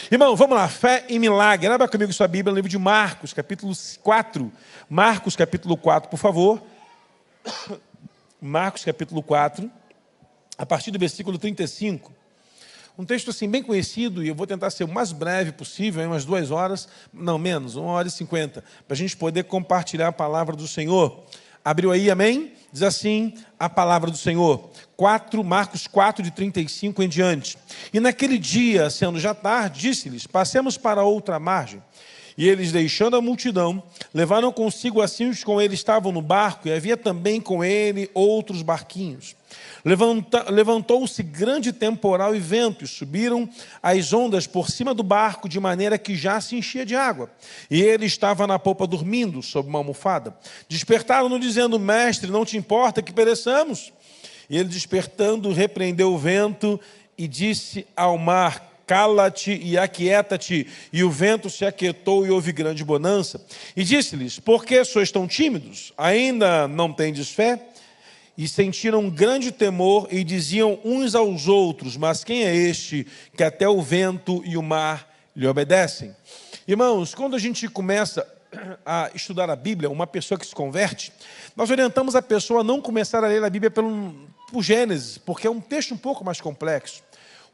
Irmão, vamos lá, fé em milagre. Abra comigo sua Bíblia no livro de Marcos, capítulo 4. Marcos, capítulo 4, por favor. Marcos, capítulo 4, a partir do versículo 35. Um texto assim bem conhecido, e eu vou tentar ser o mais breve possível, em umas 2 horas, não menos, 1h50, para a gente poder compartilhar a palavra do Senhor. Abriu aí, amém? Diz assim a palavra do Senhor. Marcos 4, de 35 em diante. E naquele dia, sendo já tarde, disse-lhes: passemos para outra margem. E eles, deixando a multidão, levaram consigo assim os que com ele estavam no barco, e havia também com ele outros barquinhos. Levantou-se grande temporal e vento, e subiram as ondas por cima do barco, de maneira que já se enchia de água. E ele estava na popa dormindo, sob uma almofada. Despertaram-no, dizendo: mestre, não te importa que pereçamos? E ele, despertando, repreendeu o vento e disse ao mar: cala-te e aquieta-te. E o vento se aquietou e houve grande bonança. E disse-lhes: por que sois tão tímidos? Ainda não tendes fé? E sentiram grande temor e diziam uns aos outros: mas quem é este que até o vento e o mar lhe obedecem? Irmãos, quando a gente começa a estudar a Bíblia, uma pessoa que se converte, nós orientamos a pessoa a não começar a ler a Bíblia por Gênesis, porque é um texto um pouco mais complexo.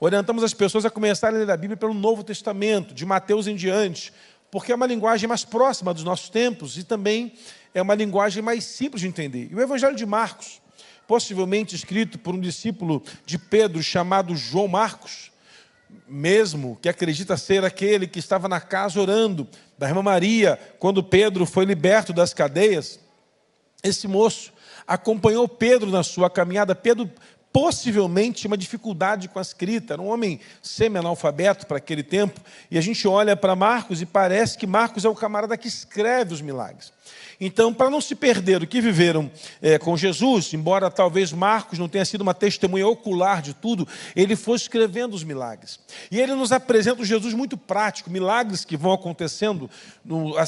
Orientamos as pessoas a começarem a ler a Bíblia pelo Novo Testamento, de Mateus em diante, porque é uma linguagem mais próxima dos nossos tempos e também é uma linguagem mais simples de entender. E o Evangelho de Marcos, possivelmente escrito por um discípulo de Pedro chamado João Marcos, mesmo que acredita ser aquele que estava na casa orando da irmã Maria, quando Pedro foi liberto das cadeias. Esse moço acompanhou Pedro na sua caminhada. Pedro possivelmente tinha uma dificuldade com a escrita, era um homem semi-analfabeto para aquele tempo, e a gente olha para Marcos e parece que Marcos é o camarada que escreve os milagres. Então, para não se perder o que viveram com Jesus, embora talvez Marcos não tenha sido uma testemunha ocular de tudo, ele foi escrevendo os milagres. E ele nos apresenta um Jesus muito prático, milagres que vão acontecendo,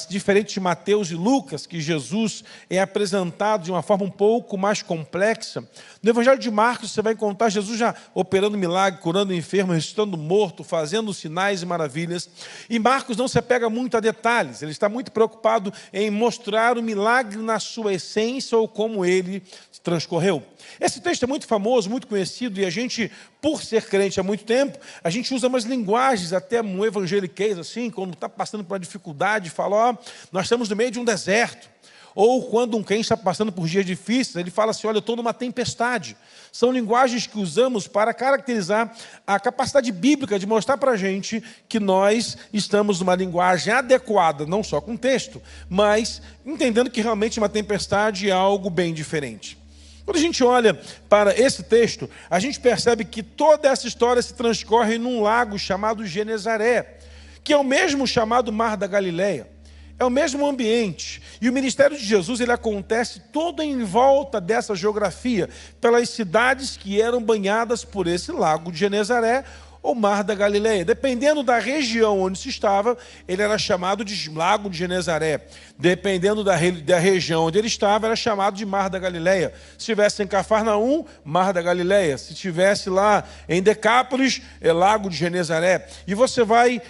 diferente de Mateus e Lucas, que Jesus é apresentado de uma forma um pouco mais complexa. No Evangelho de Marcos, você vai encontrar Jesus já operando milagre, curando enfermo, ressuscitando morto, fazendo sinais e maravilhas. E Marcos não se apega muito a detalhes, ele está muito preocupado em mostrar o milagre na sua essência ou como ele transcorreu. Esse texto é muito famoso, muito conhecido, e a gente, por ser crente há muito tempo, a gente usa umas linguagens até um evangeliquez, assim, quando está passando por uma dificuldade, fala: nós estamos no meio de um deserto. Ou quando um crente está passando por dias difíceis, ele fala assim: olha, eu estou numa tempestade. São linguagens que usamos para caracterizar a capacidade bíblica de mostrar para a gente que nós estamos numa linguagem adequada, não só com texto, mas entendendo que realmente uma tempestade é algo bem diferente. Quando a gente olha para esse texto, a gente percebe que toda essa história se transcorre num lago chamado Genezaré, que é o mesmo chamado Mar da Galileia. É o mesmo ambiente. E o ministério de Jesus ele acontece todo em volta dessa geografia, pelas cidades que eram banhadas por esse lago de Genezaré, ou Mar da Galileia. Dependendo da região onde se estava, ele era chamado de Lago de Genezaré. Dependendo da região onde ele estava, era chamado de Mar da Galileia. Se estivesse em Cafarnaum, Mar da Galileia. Se estivesse lá em Decápolis, é Lago de Genezaré. E você vai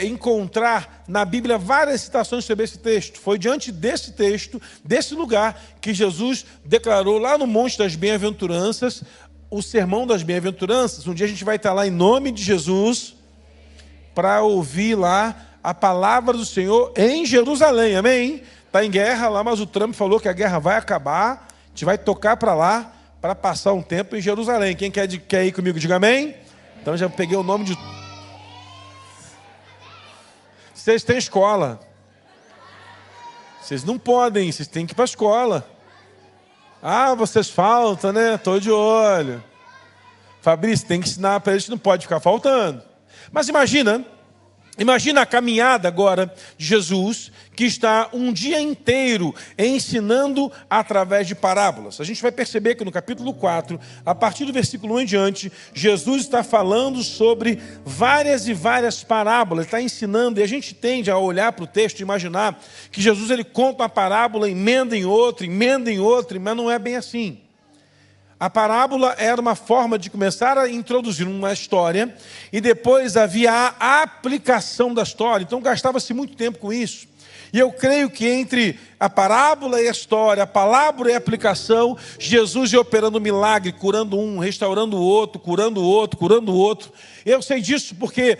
encontrar na Bíblia várias citações sobre esse texto. Foi diante desse texto, desse lugar, que Jesus declarou lá no Monte das Bem-aventuranças, o sermão das bem-aventuranças. Um dia a gente vai estar lá em nome de Jesus para ouvir lá a palavra do Senhor em Jerusalém, amém? Está em guerra lá, mas o Trump falou que a guerra vai acabar, a gente vai tocar para lá para passar um tempo em Jerusalém. Quem quer ir comigo, diga amém? Então já peguei o nome de... Vocês têm escola, vocês não podem, vocês têm que ir para a escola. Vocês faltam, né? Estou de olho. Fabrício, tem que ensinar para eles que não pode ficar faltando. Mas imagina a caminhada agora de Jesus, que está um dia inteiro ensinando através de parábolas. A gente vai perceber que no capítulo 4, a partir do versículo 1 em diante, Jesus está falando sobre várias e várias parábolas, está ensinando, e a gente tende a olhar para o texto e imaginar que Jesus ele conta uma parábola, emenda em outra, mas não é bem assim. A parábola era uma forma de começar a introduzir uma história e depois havia a aplicação da história. Então gastava-se muito tempo com isso. E eu creio que entre a parábola e a história, a palavra e a aplicação, Jesus ia operando milagre, curando um, restaurando o outro, curando o outro, curando o outro. Eu sei disso porque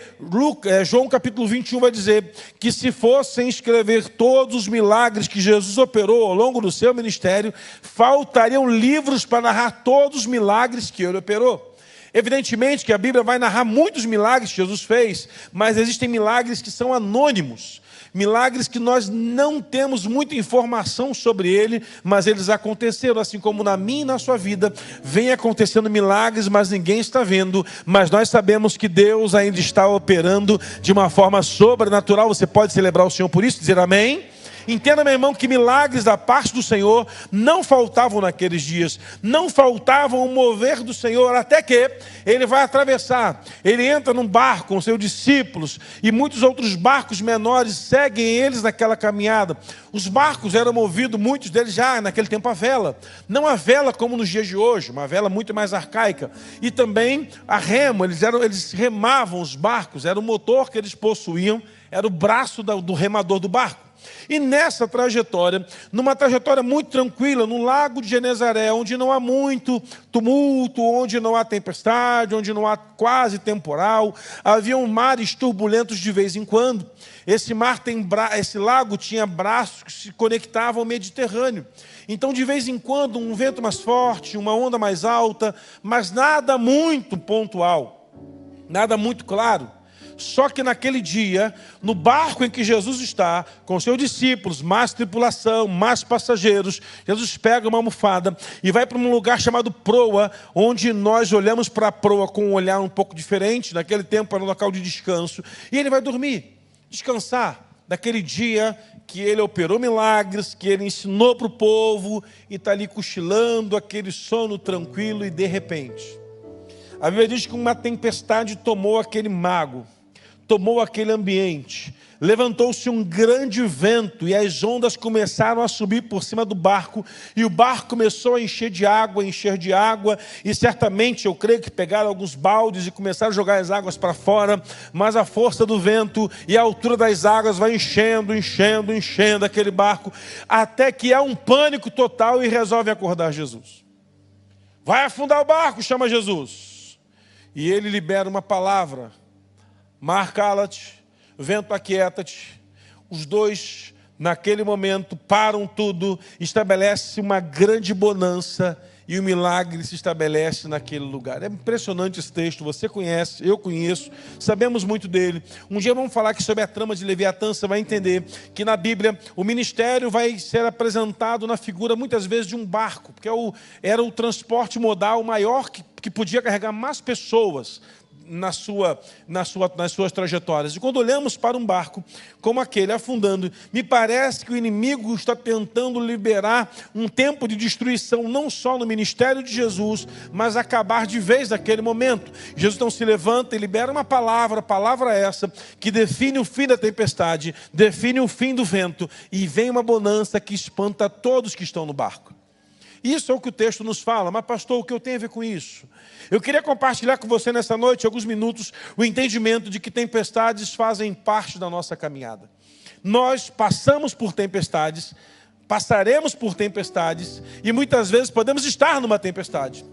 João capítulo 21 vai dizer que se fossem escrever todos os milagres que Jesus operou ao longo do seu ministério, faltariam livros para narrar todos os milagres que ele operou. Evidentemente que a Bíblia vai narrar muitos milagres que Jesus fez, mas existem milagres que são anônimos. Milagres que nós não temos muita informação sobre ele, mas eles aconteceram, assim como na minha e na sua vida, vem acontecendo milagres, mas ninguém está vendo, mas nós sabemos que Deus ainda está operando de uma forma sobrenatural. Você pode celebrar o Senhor por isso, dizer amém? Entenda, meu irmão, que milagres da parte do Senhor não faltavam naqueles dias, não faltavam o mover do Senhor, até que ele vai atravessar, ele entra num barco com seus discípulos, e muitos outros barcos menores seguem eles naquela caminhada. Os barcos eram movidos, muitos deles já naquele tempo a vela, não a vela como nos dias de hoje, uma vela muito mais arcaica, e também a remo, eles remavam os barcos, era o motor que eles possuíam, era o braço do remador do barco. E nessa trajetória, numa trajetória muito tranquila, no lago de Genezaré, onde não há muito tumulto, onde não há tempestade, onde não há quase temporal, haviam mares turbulentos de vez em quando. Esse lago tinha braços que se conectavam ao Mediterrâneo. Então, de vez em quando, um vento mais forte, uma onda mais alta, mas nada muito pontual, nada muito claro. Só que naquele dia, no barco em que Jesus está, com seus discípulos, mais tripulação, mais passageiros, Jesus pega uma almofada e vai para um lugar chamado proa, onde nós olhamos para a proa com um olhar um pouco diferente. Naquele tempo era um local de descanso. E ele vai dormir, descansar daquele dia que ele operou milagres, que ele ensinou para o povo, e está ali cochilando, aquele sono tranquilo, e de repente, a Bíblia diz que uma tempestade tomou aquele mago, tomou aquele ambiente, levantou-se um grande vento e as ondas começaram a subir por cima do barco, e o barco começou a encher de água, e certamente eu creio que pegaram alguns baldes e começaram a jogar as águas para fora, mas a força do vento e a altura das águas vai enchendo aquele barco, até que há um pânico total e resolve acordar Jesus. Vai afundar o barco, chama Jesus, e ele libera uma palavra: mar, cala-te, vento, aquieta-te. Os dois, naquele momento, param tudo, estabelece uma grande bonança, e o milagre se estabelece naquele lugar. É impressionante esse texto, você conhece, eu conheço, sabemos muito dele. Um dia vamos falar aqui sobre a trama de Leviatã, você vai entender que na Bíblia o ministério vai ser apresentado na figura, muitas vezes, de um barco, porque era o transporte modal maior que podia carregar mais pessoas nas suas trajetórias. E quando olhamos para um barco como aquele afundando, me parece que o inimigo está tentando liberar um tempo de destruição, não só no ministério de Jesus, mas acabar de vez naquele momento. Jesus então se levanta e libera uma palavra essa que define o fim da tempestade, define o fim do vento, e vem uma bonança que espanta todos que estão no barco. Isso é o que o texto nos fala. Mas pastor, o que eu tenho a ver com isso? Eu queria compartilhar com você nessa noite, alguns minutos, o entendimento de que tempestades fazem parte da nossa caminhada. Nós passamos por tempestades, passaremos por tempestades, e muitas vezes podemos estar numa tempestade.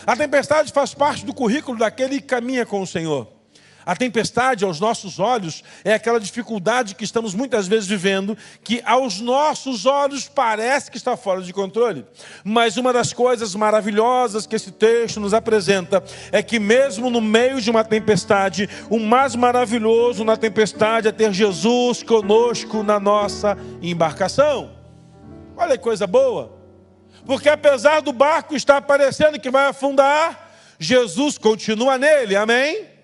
A tempestade faz parte do currículo daquele que caminha com o Senhor. A tempestade, aos nossos olhos, é aquela dificuldade que estamos muitas vezes vivendo, que aos nossos olhos parece que está fora de controle. Mas uma das coisas maravilhosas que esse texto nos apresenta é que mesmo no meio de uma tempestade, o mais maravilhoso na tempestade é ter Jesus conosco na nossa embarcação. Olha que coisa boa! Porque apesar do barco estar parecendo que vai afundar, Jesus continua nele, amém?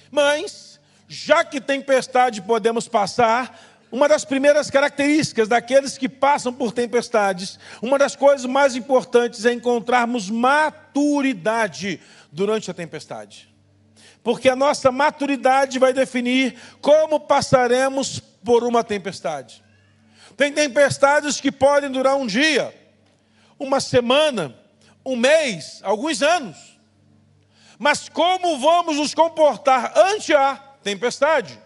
Mas, já que tempestade podemos passar, uma das primeiras características daqueles que passam por tempestades, uma das coisas mais importantes é encontrarmos maturidade durante a tempestade. Porque a nossa maturidade vai definir como passaremos por uma tempestade. Tem tempestades que podem durar um dia, uma semana, um mês, alguns anos. Mas como vamos nos comportar ante a tempestade?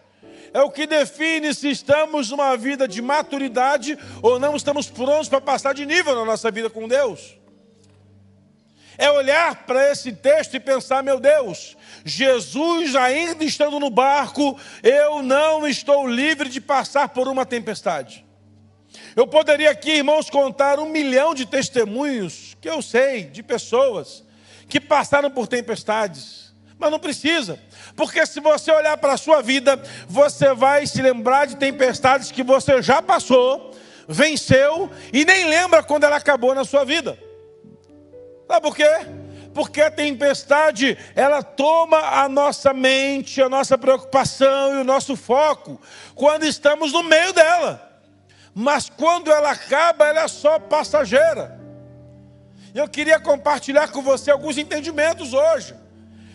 É o que define se estamos numa vida de maturidade ou não estamos prontos para passar de nível na nossa vida com Deus. É olhar para esse texto e pensar, meu Deus, Jesus ainda estando no barco, eu não estou livre de passar por uma tempestade. Eu poderia aqui, irmãos, contar 1 milhão de testemunhos que eu sei de pessoas que passaram por tempestades, mas não precisa, porque se você olhar para a sua vida, você vai se lembrar de tempestades que você já passou, venceu e nem lembra quando ela acabou na sua vida. Sabe por quê? Porque a tempestade, ela toma a nossa mente, a nossa preocupação e o nosso foco quando estamos no meio dela. Mas quando ela acaba, ela é só passageira. Eu queria compartilhar com você alguns entendimentos hoje.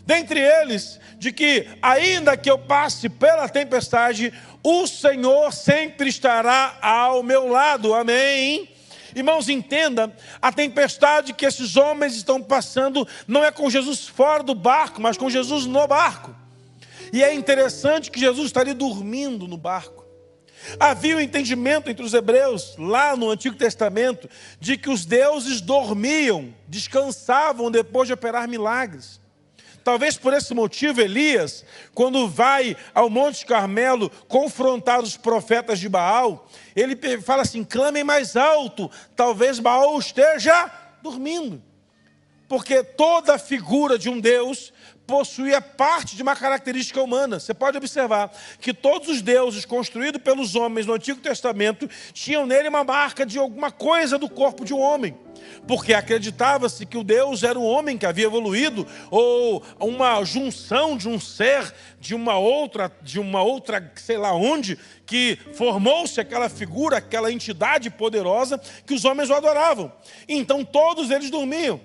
Dentre eles, de que ainda que eu passe pela tempestade, o Senhor sempre estará ao meu lado. Amém? Irmãos, entenda, a tempestade que esses homens estão passando não é com Jesus fora do barco, mas com Jesus no barco. E é interessante que Jesus está ali dormindo no barco. Havia um entendimento entre os hebreus, lá no Antigo Testamento, de que os deuses dormiam, descansavam depois de operar milagres. Talvez por esse motivo, Elias, quando vai ao Monte Carmelo confrontar os profetas de Baal, ele fala assim, clamem mais alto, talvez Baal esteja dormindo. Porque toda figura de um Deus possuía parte de uma característica humana. Você pode observar que todos os deuses construídos pelos homens no Antigo Testamento tinham nele uma marca de alguma coisa do corpo de um homem. Porque acreditava-se que o Deus era um homem que havia evoluído, ou uma junção de um ser, de uma outra, sei lá onde, que formou-se aquela figura, aquela entidade poderosa que os homens o adoravam. Então todos eles dormiam.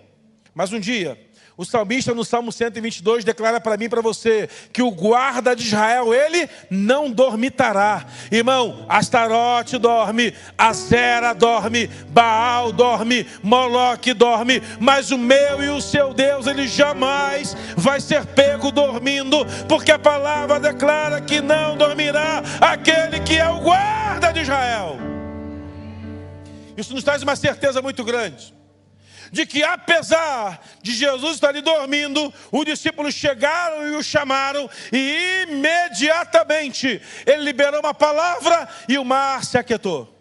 Mas um dia, o salmista no Salmo 122 declara para mim e para você que o guarda de Israel, ele não dormitará. Irmão, Astarote dorme, Azera dorme, Baal dorme, Moloque dorme, mas o meu e o seu Deus, ele jamais vai ser pego dormindo, porque a palavra declara que não dormirá aquele que é o guarda de Israel. Isso nos traz uma certeza muito grande. De que apesar de Jesus estar ali dormindo, os discípulos chegaram e o chamaram, e imediatamente ele liberou uma palavra e o mar se aquietou.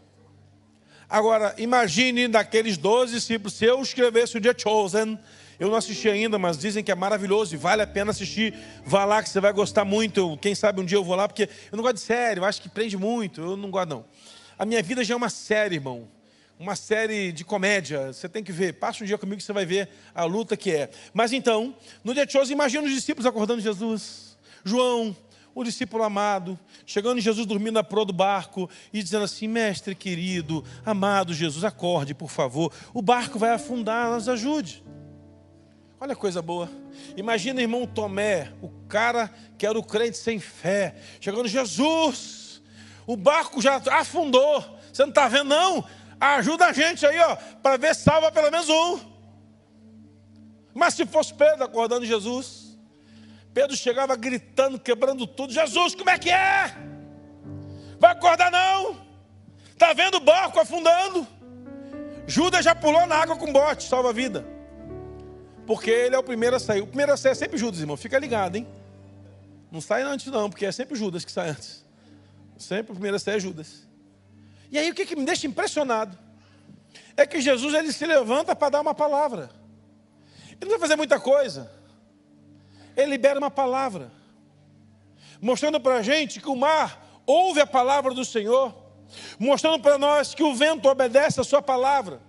Agora, imagine daqueles 12 discípulos, se eu escrevesse o The Chosen, eu não assisti ainda, mas dizem que é maravilhoso e vale a pena assistir. Vá lá que você vai gostar muito. Quem sabe um dia eu vou lá, porque eu não gosto de série, eu acho que prende muito, eu não gosto não. A minha vida já é uma série, irmão. Uma série de comédia, você tem que ver, passa um dia comigo que você vai ver a luta que é. Mas então, no dia de hoje, imagina os discípulos acordando Jesus. João, o discípulo amado, chegando em Jesus dormindo na proa do barco e dizendo assim, mestre querido, amado Jesus, acorde por favor, o barco vai afundar, nos ajude. Olha que coisa boa. Imagina o irmão Tomé, o cara que era o crente sem fé, chegando, Jesus, o barco já afundou, você não está vendo não? Ajuda a gente aí, ó, para ver se salva pelo menos um. Mas se fosse Pedro acordando Jesus, Pedro chegava gritando, quebrando tudo. Jesus, como é que é? Vai acordar não? Está vendo o barco afundando? Judas já pulou na água com bote, salva a vida. Porque ele é o primeiro a sair. O primeiro a sair é sempre Judas, irmão. Fica ligado, hein? Não sai antes não, porque é sempre Judas que sai antes. Sempre o primeiro a sair é Judas. E aí o que me deixa impressionado é que Jesus ele se levanta para dar uma palavra. Ele não vai fazer muita coisa. Ele libera uma palavra, mostrando para a gente que o mar ouve a palavra do Senhor, mostrando para nós que o vento obedece a sua palavra.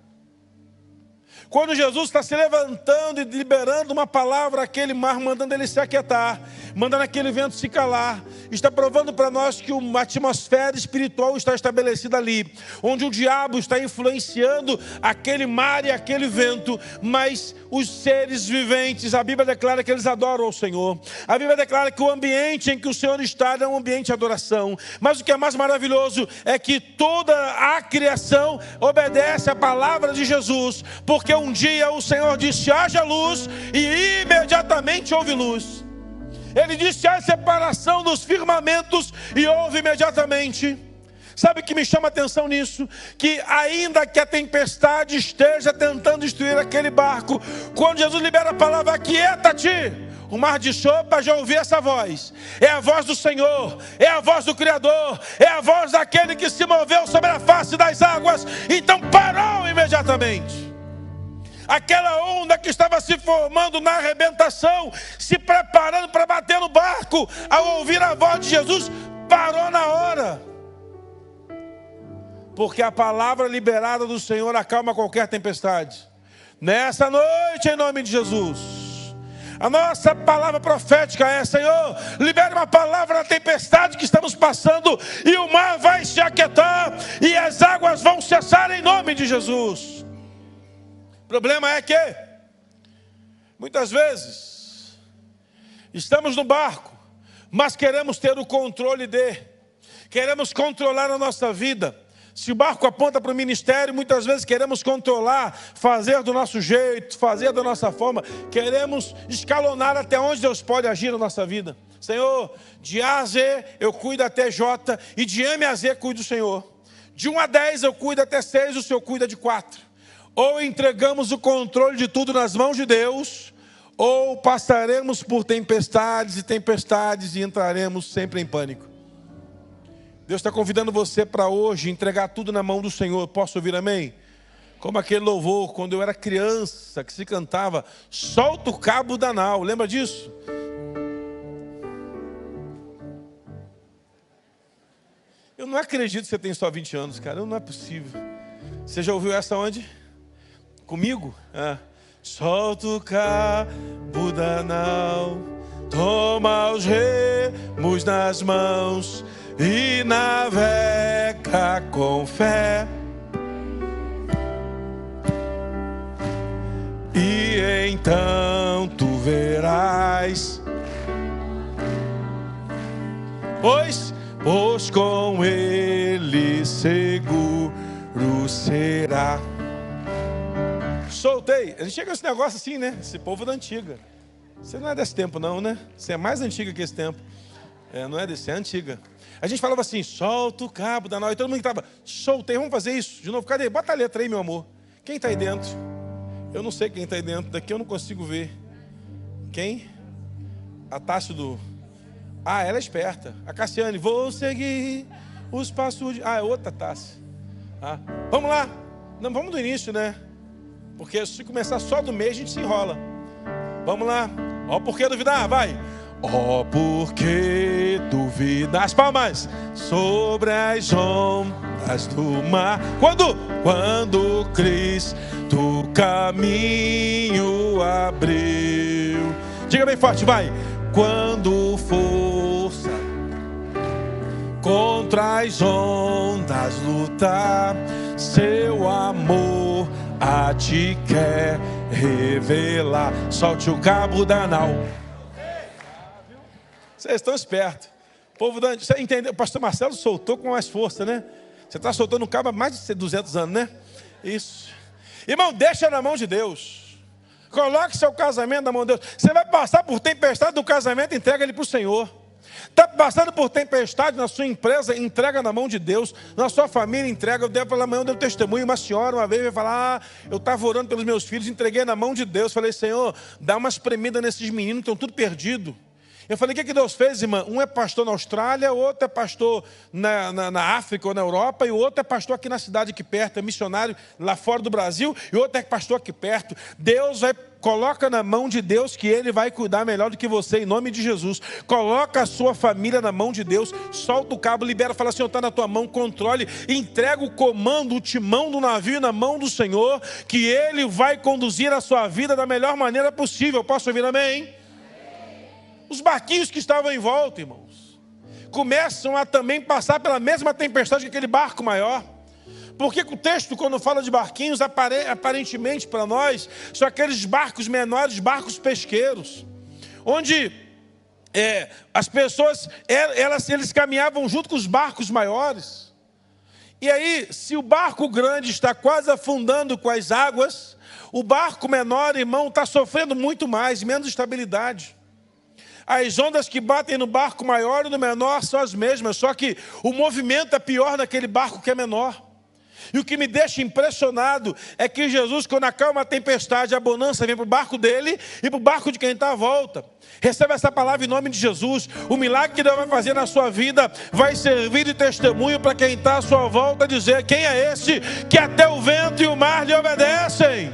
Quando Jesus está se levantando e liberando uma palavra àquele mar, mandando ele se aquietar, mandando aquele vento se calar. Está provando para nós que uma atmosfera espiritual está estabelecida ali, onde o diabo está influenciando aquele mar e aquele vento, mas os seres viventes, a Bíblia declara que eles adoram ao Senhor. A Bíblia declara que o ambiente em que o Senhor está é um ambiente de adoração. Mas o que é mais maravilhoso é que toda a criação obedece à palavra de Jesus, porque um dia o Senhor disse: haja luz, e imediatamente houve luz. Ele disse: há separação dos firmamentos, e houve imediatamente. Sabe o que me chama a atenção nisso? Que ainda que a tempestade esteja tentando destruir aquele barco, quando Jesus libera a palavra: aquieta-te, o mar de sopa, já ouvi essa voz. É a voz do Senhor, é a voz do Criador, é a voz daquele que se moveu sobre a face das águas. Então parou imediatamente. Aquela onda que estava se formando na arrebentação, se preparando para bater no barco, ao ouvir a voz de Jesus, parou na hora. Porque a palavra liberada do Senhor acalma qualquer tempestade. Nessa noite, em nome de Jesus, a nossa palavra profética é: Senhor, libere uma palavra na tempestade que estamos passando, e o mar vai se aquietar, e as águas vão cessar em nome de Jesus. O problema é que, muitas vezes, estamos no barco, mas queremos ter o controle queremos controlar a nossa vida. Se o barco aponta para o ministério, muitas vezes queremos controlar, fazer do nosso jeito, fazer da nossa forma. Queremos escalonar até onde Deus pode agir na nossa vida. Senhor, de A a Z eu cuido até J, e de M a Z cuido do Senhor. De 1 a 10 eu cuido até 6, o Senhor cuida de 4. Ou entregamos o controle de tudo nas mãos de Deus, ou passaremos por tempestades e tempestades e entraremos sempre em pânico. Deus está convidando você para hoje entregar tudo na mão do Senhor. Posso ouvir amém? Como aquele louvor, quando eu era criança, que se cantava: solta o cabo da nau. Lembra disso? Eu não acredito que você tem só 20 anos, cara. Não é possível. Você já ouviu essa onde? Comigo? Solta o cabo da nau, toma os remos nas mãos e navega com fé. E então tu verás, pois com ele seguro será. Soltei. A gente chega a esse negócio assim, né? Esse povo da antiga. Você não é desse tempo não, né? Você é mais antiga que esse tempo. Não é desse, é antiga. A gente falava assim: solta o cabo da nau. E todo mundo estava: soltei, vamos fazer isso. De novo, cadê? Bota a letra aí, meu amor. Quem está aí dentro? Eu não sei quem está aí dentro. Daqui eu não consigo ver. Quem? A Tássio do... ela é esperta. A Cassiane: vou seguir os passos de... é outra Tássio. Vamos lá. Não, vamos do início, né? Porque se começar só do meio, a gente se enrola. Vamos lá. Ó, por que duvidar? Vai. Ó, por que duvidar? As palmas. Sobre as ondas do mar. Quando Cristo caminho abriu. Diga bem forte, vai. Quando força contra as ondas lutar, seu amor a ti quer revelar. Solte o cabo da nau. Vocês estão espertos. Povo da... Você entendeu? O pastor Marcelo soltou com mais força, né? Você está soltando um cabo há mais de 200 anos, né? Isso. Irmão, deixa na mão de Deus. Coloque seu casamento na mão de Deus. Você vai passar por tempestade do casamento, entrega ele para o Senhor. Está passando por tempestade na sua empresa, entrega na mão de Deus. Na sua família, entrega. Eu devo falar, amanhã eu dei um testemunho. Uma senhora uma vez veio falar: eu estava orando pelos meus filhos, entreguei na mão de Deus. Falei: Senhor, dá uma espremida nesses meninos, estão tudo perdidos. Eu falei: o que Deus fez, irmã? Um é pastor na Austrália, outro é pastor na África ou na Europa, e o outro é pastor aqui na cidade aqui perto, é missionário lá fora do Brasil, e o outro é pastor aqui perto. Deus coloca na mão de Deus, que Ele vai cuidar melhor do que você, em nome de Jesus. Coloca a sua família na mão de Deus, solta o cabo, libera, fala: Senhor, está na tua mão, controle, entrega o comando, o timão do navio na mão do Senhor, que Ele vai conduzir a sua vida da melhor maneira possível. Posso ouvir amém? os barquinhos que estavam em volta, irmãos, começam a também passar pela mesma tempestade que aquele barco maior. Porque o texto, quando fala de barquinhos, aparentemente para nós, são aqueles barcos menores, barcos pesqueiros, onde as pessoas, eles caminhavam junto com os barcos maiores. E aí, se o barco grande está quase afundando com as águas, o barco menor, irmão, está sofrendo muito mais, menos estabilidade. As ondas que batem no barco maior e no menor são as mesmas, só que o movimento é pior naquele barco que é menor. E o que me deixa impressionado é que Jesus, quando acalma a tempestade, a bonança vem para o barco dele e para o barco de quem está à volta. Receba essa palavra em nome de Jesus. O milagre que Deus vai fazer na sua vida vai servir de testemunho para quem está à sua volta, dizer: quem é esse que até o vento e o mar lhe obedecem?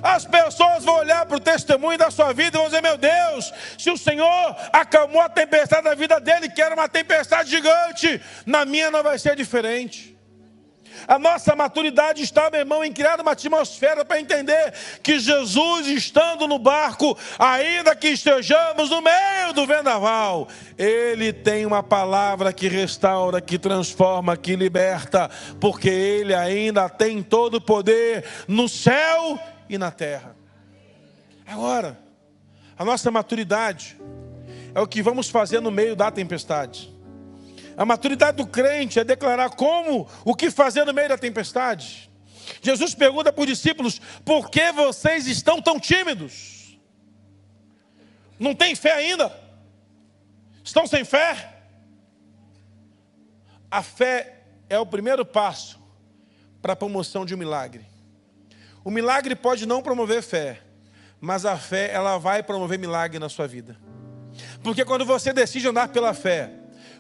As pessoas vão olhar para o testemunho da sua vida e vão dizer: meu Deus, se o Senhor acalmou a tempestade da vida dele, que era uma tempestade gigante, na minha não vai ser diferente. A nossa maturidade está, meu irmão, em criar uma atmosfera para entender que Jesus, estando no barco, ainda que estejamos no meio do vendaval, Ele tem uma palavra que restaura, que transforma, que liberta, porque Ele ainda tem todo o poder no céu e na terra. Agora, a nossa maturidade é o que vamos fazer no meio da tempestade. A maturidade do crente é declarar o que fazer no meio da tempestade. Jesus pergunta para os discípulos: por que vocês estão tão tímidos? Não tem fé ainda? Estão sem fé? A fé é o primeiro passo para a promoção de um milagre. O milagre pode não promover fé, mas a fé, ela vai promover milagre na sua vida. Porque quando você decide andar pela fé,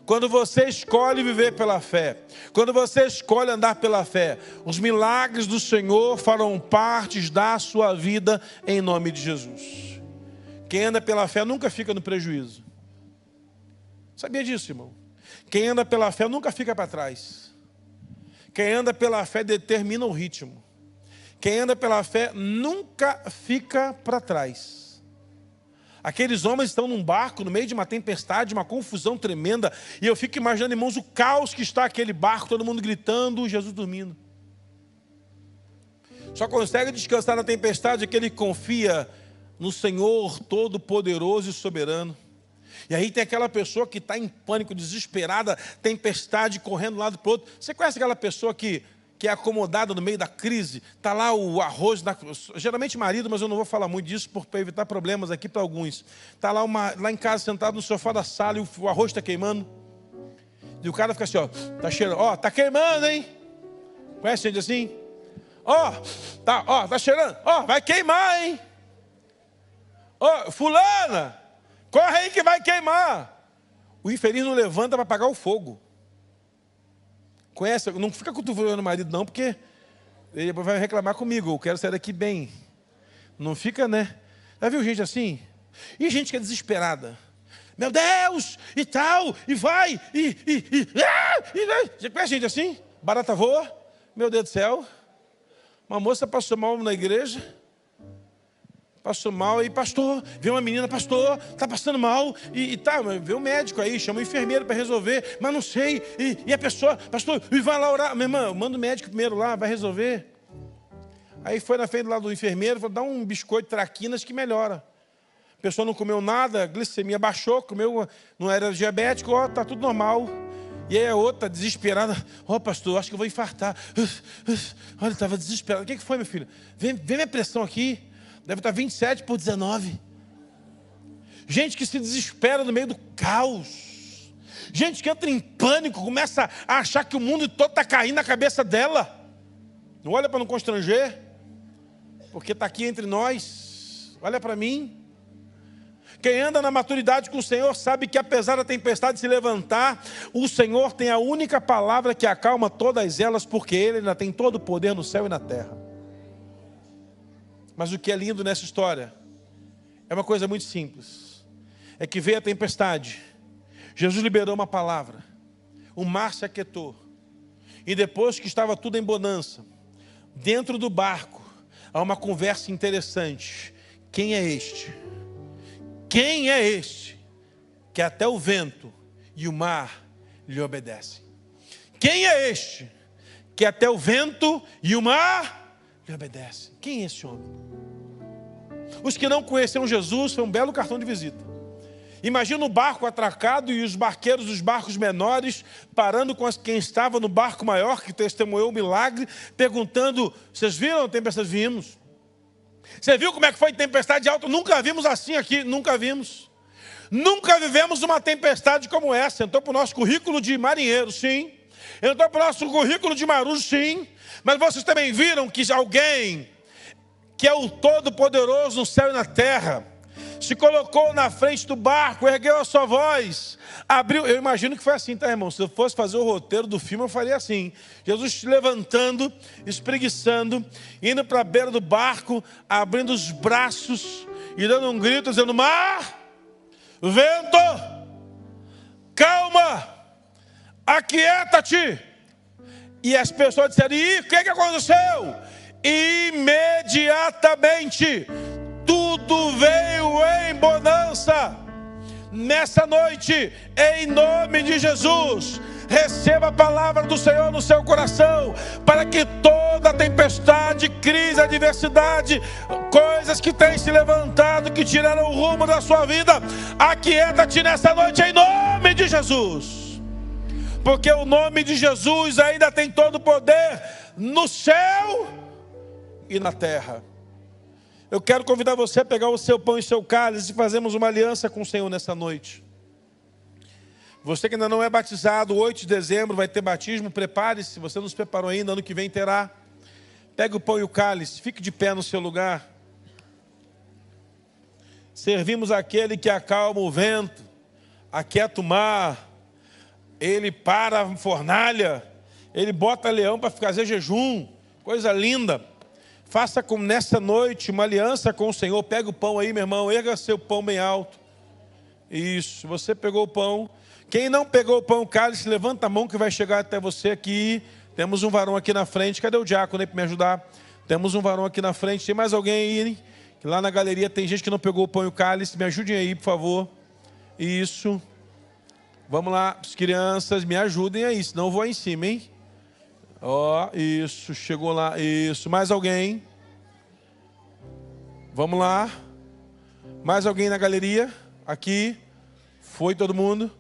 quando você escolhe viver pela fé, quando você escolhe andar pela fé, os milagres do Senhor farão parte da sua vida em nome de Jesus. Quem anda pela fé nunca fica no prejuízo. Sabia disso, irmão? Quem anda pela fé nunca fica para trás. Quem anda pela fé determina o ritmo. Quem anda pela fé nunca fica para trás. Aqueles homens estão num barco, no meio de uma tempestade, uma confusão tremenda. E eu fico imaginando, irmãos, o caos que está aquele barco, todo mundo gritando, Jesus dormindo. Só consegue descansar na tempestade aquele que confia no Senhor Todo-Poderoso e Soberano. E aí tem aquela pessoa que está em pânico, desesperada, tempestade, correndo de um lado para o outro. Você conhece aquela pessoa que é acomodada no meio da crise? Está lá o arroz, geralmente marido, mas eu não vou falar muito disso para evitar problemas aqui para alguns. Está lá, lá em casa, sentado no sofá da sala, e o arroz está queimando. E o cara fica assim, está cheirando, está queimando, hein? Conhece gente assim? Tá cheirando, vai queimar, hein? Fulana, corre aí que vai queimar. O infeliz não levanta para apagar o fogo. Conhece? Não fica cotovelando o marido não, porque ele vai reclamar comigo. Eu quero sair daqui bem. Não fica, né? Já viu gente assim? E gente que é desesperada. Meu Deus! E tal! E vai! Você conhece gente assim? Barata voa? Meu Deus do céu! Uma moça passou mal na igreja. Passou mal aí, pastor, vê uma menina, pastor, está passando mal, vê o médico aí, chama o enfermeiro para resolver, mas não sei, e a pessoa, pastor, e vai lá orar, minha irmã, manda o médico primeiro lá, vai resolver. Aí foi na frente lá do enfermeiro, falou: dá um biscoito traquinas que melhora. A pessoa não comeu nada, a glicemia baixou, comeu, não era diabético, está tudo normal. E aí a outra, desesperada: pastor, acho que eu vou infartar. Olha, estava desesperado. O que foi, meu filho? Vê minha pressão aqui. Deve estar 27/19. Gente que se desespera no meio do caos. Gente que entra em pânico, começa a achar que o mundo todo está caindo na cabeça dela. Não olha para não constranger, porque está aqui entre nós. Olha para mim. Quem anda na maturidade com o Senhor sabe que apesar da tempestade se levantar, o Senhor tem a única palavra que acalma todas elas, porque Ele ainda tem todo o poder no céu e na terra. Mas o que é lindo nessa história é uma coisa muito simples. É que veio a tempestade, Jesus liberou uma palavra, o mar se aquietou. E depois que estava tudo em bonança, dentro do barco, há uma conversa interessante. Quem é este Quem é este que até o vento e o mar lhe obedecem? Quem é este que até o vento e o mar lhe obedecem? Quem é esse homem? Os que não conheceram Jesus, foi um belo cartão de visita. Imagina o barco atracado e os barqueiros dos barcos menores parando com quem estava no barco maior, que testemunhou o milagre, perguntando: vocês viram a tempestade? Vimos. Você viu como é que foi tempestade alta? Nunca vimos assim aqui, nunca vimos. Nunca vivemos uma tempestade como essa. Entrou para o nosso currículo de marinheiro, sim. Entrou para o nosso currículo de marujo, sim. Mas vocês também viram que alguém que é o Todo-Poderoso no céu e na terra se colocou na frente do barco, ergueu a sua voz, abriu. Eu imagino que foi assim, tá, irmão? Se eu fosse fazer o roteiro do filme, eu faria assim: Jesus se levantando, espreguiçando, indo para a beira do barco, abrindo os braços e dando um grito, dizendo: mar, vento, calma, aquieta-te. E as pessoas disseram: e o que aconteceu? Imediatamente tudo veio em bonança. Nessa noite, em nome de Jesus, receba a palavra do Senhor no seu coração, para que toda tempestade, crise, adversidade, coisas que têm se levantado, que tiraram o rumo da sua vida, aquieta-te nessa noite em nome de Jesus. Porque o nome de Jesus ainda tem todo o poder no céu e na terra. Eu quero convidar você a pegar o seu pão e seu cálice e fazermos uma aliança com o Senhor nessa noite. Você que ainda não é batizado, 8 de dezembro vai ter batismo, prepare-se. Se você não se preparou ainda, ano que vem terá. Pegue o pão e o cálice, fique de pé no seu lugar. Servimos aquele que acalma o vento, aquieta o mar, ele para a fornalha, ele bota leão para fazer jejum, coisa linda. Faça como nessa noite uma aliança com o Senhor. Pega o pão aí, meu irmão, erga seu pão bem alto. Isso, você pegou o pão. Quem não pegou o pão, o cálice, levanta a mão que vai chegar até você aqui. Temos um varão aqui na frente. Cadê o diácono aí para me ajudar? Temos um varão aqui na frente. Tem mais alguém aí, hein? Lá na galeria tem gente que não pegou o pão e o cálice. Me ajudem aí, por favor. Isso. Vamos lá, as crianças, me ajudem aí, senão eu vou aí em cima, hein? Ó, isso, chegou lá, isso. Mais alguém? Vamos lá. Mais alguém na galeria? Aqui. Foi todo mundo?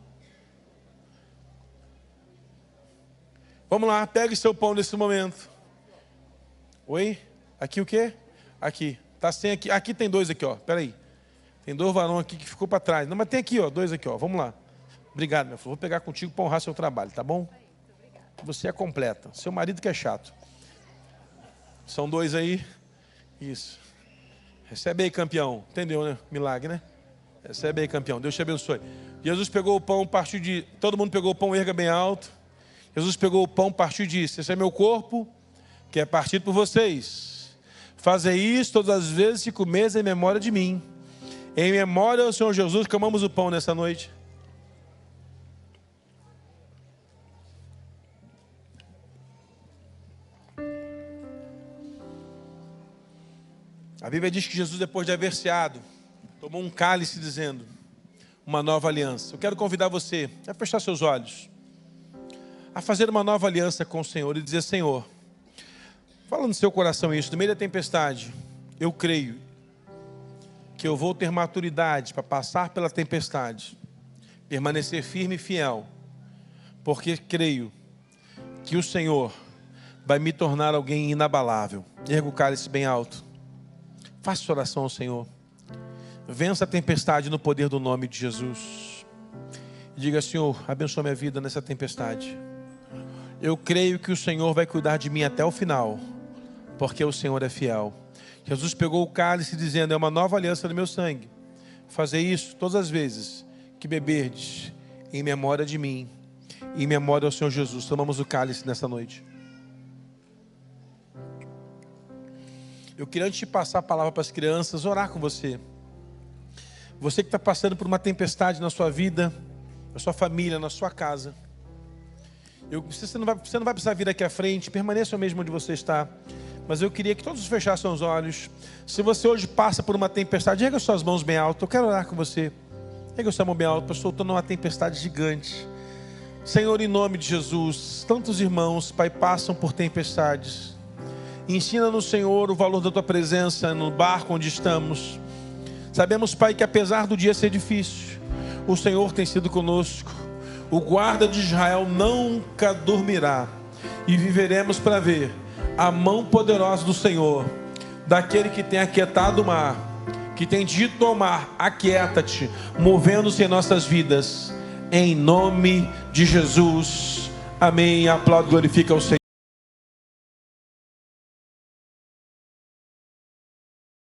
Vamos lá, pegue seu pão nesse momento. Oi? Aqui o quê? Aqui. Tá sem aqui. Aqui tem 2 aqui, ó. Peraí. Tem 2 varões aqui que ficou para trás. Não, mas tem aqui, ó. 2 aqui, ó. Vamos lá. Obrigado, meu filho. Vou pegar contigo para honrar seu trabalho, tá bom? Você é completa. Seu marido que é chato. São 2 aí. Isso. Recebe aí, campeão. Entendeu, né? Milagre, né? Recebe aí, campeão. Deus te abençoe. Jesus pegou o pão, partiu de... Todo mundo pegou o pão, erga bem alto. Jesus pegou o pão, partiu e disse: esse é meu corpo, que é partido por vocês. Fazei isso todas as vezes que comeis em memória de mim. Em memória ao Senhor Jesus, que amamos o pão nessa noite. A Bíblia diz que Jesus, depois de haver ceado, tomou um cálice dizendo: uma nova aliança. Eu quero convidar você a fechar seus olhos, a fazer uma nova aliança com o Senhor e dizer: Senhor, fala no seu coração isso, no meio da tempestade, eu creio que eu vou ter maturidade para passar pela tempestade, permanecer firme e fiel, porque creio que o Senhor vai me tornar alguém inabalável. Erga o cálice bem alto. Faça oração ao Senhor. Vença a tempestade no poder do nome de Jesus. Diga: Senhor, abençoa minha vida nessa tempestade. Eu creio que o Senhor vai cuidar de mim até o final, porque o Senhor é fiel. Jesus pegou o cálice dizendo: é uma nova aliança no meu sangue. Fazei isso todas as vezes que beberdes, em memória de mim, em memória ao Senhor Jesus. Tomamos o cálice nessa noite. Eu queria, antes de passar a palavra para as crianças, orar com você. Você que está passando por uma tempestade na sua vida, na sua família, na sua casa. Você não vai precisar vir aqui à frente, permaneça mesmo onde você está. Mas eu queria que todos fechassem os olhos. Se você hoje passa por uma tempestade, erga suas mãos bem alto. Eu quero orar com você. Erga sua mão bem alto. Pastor, eu estou numa tempestade gigante. Senhor, em nome de Jesus, tantos irmãos, Pai, passam por tempestades. Ensina-nos, Senhor, o valor da Tua presença no barco onde estamos. Sabemos, Pai, que apesar do dia ser difícil, o Senhor tem sido conosco. O guarda de Israel nunca dormirá. E viveremos para ver a mão poderosa do Senhor, daquele que tem aquietado o mar, que tem dito ao mar: aquieta-te, movendo-se em nossas vidas. Em nome de Jesus. Amém. Aplaudo, glorifica o Senhor.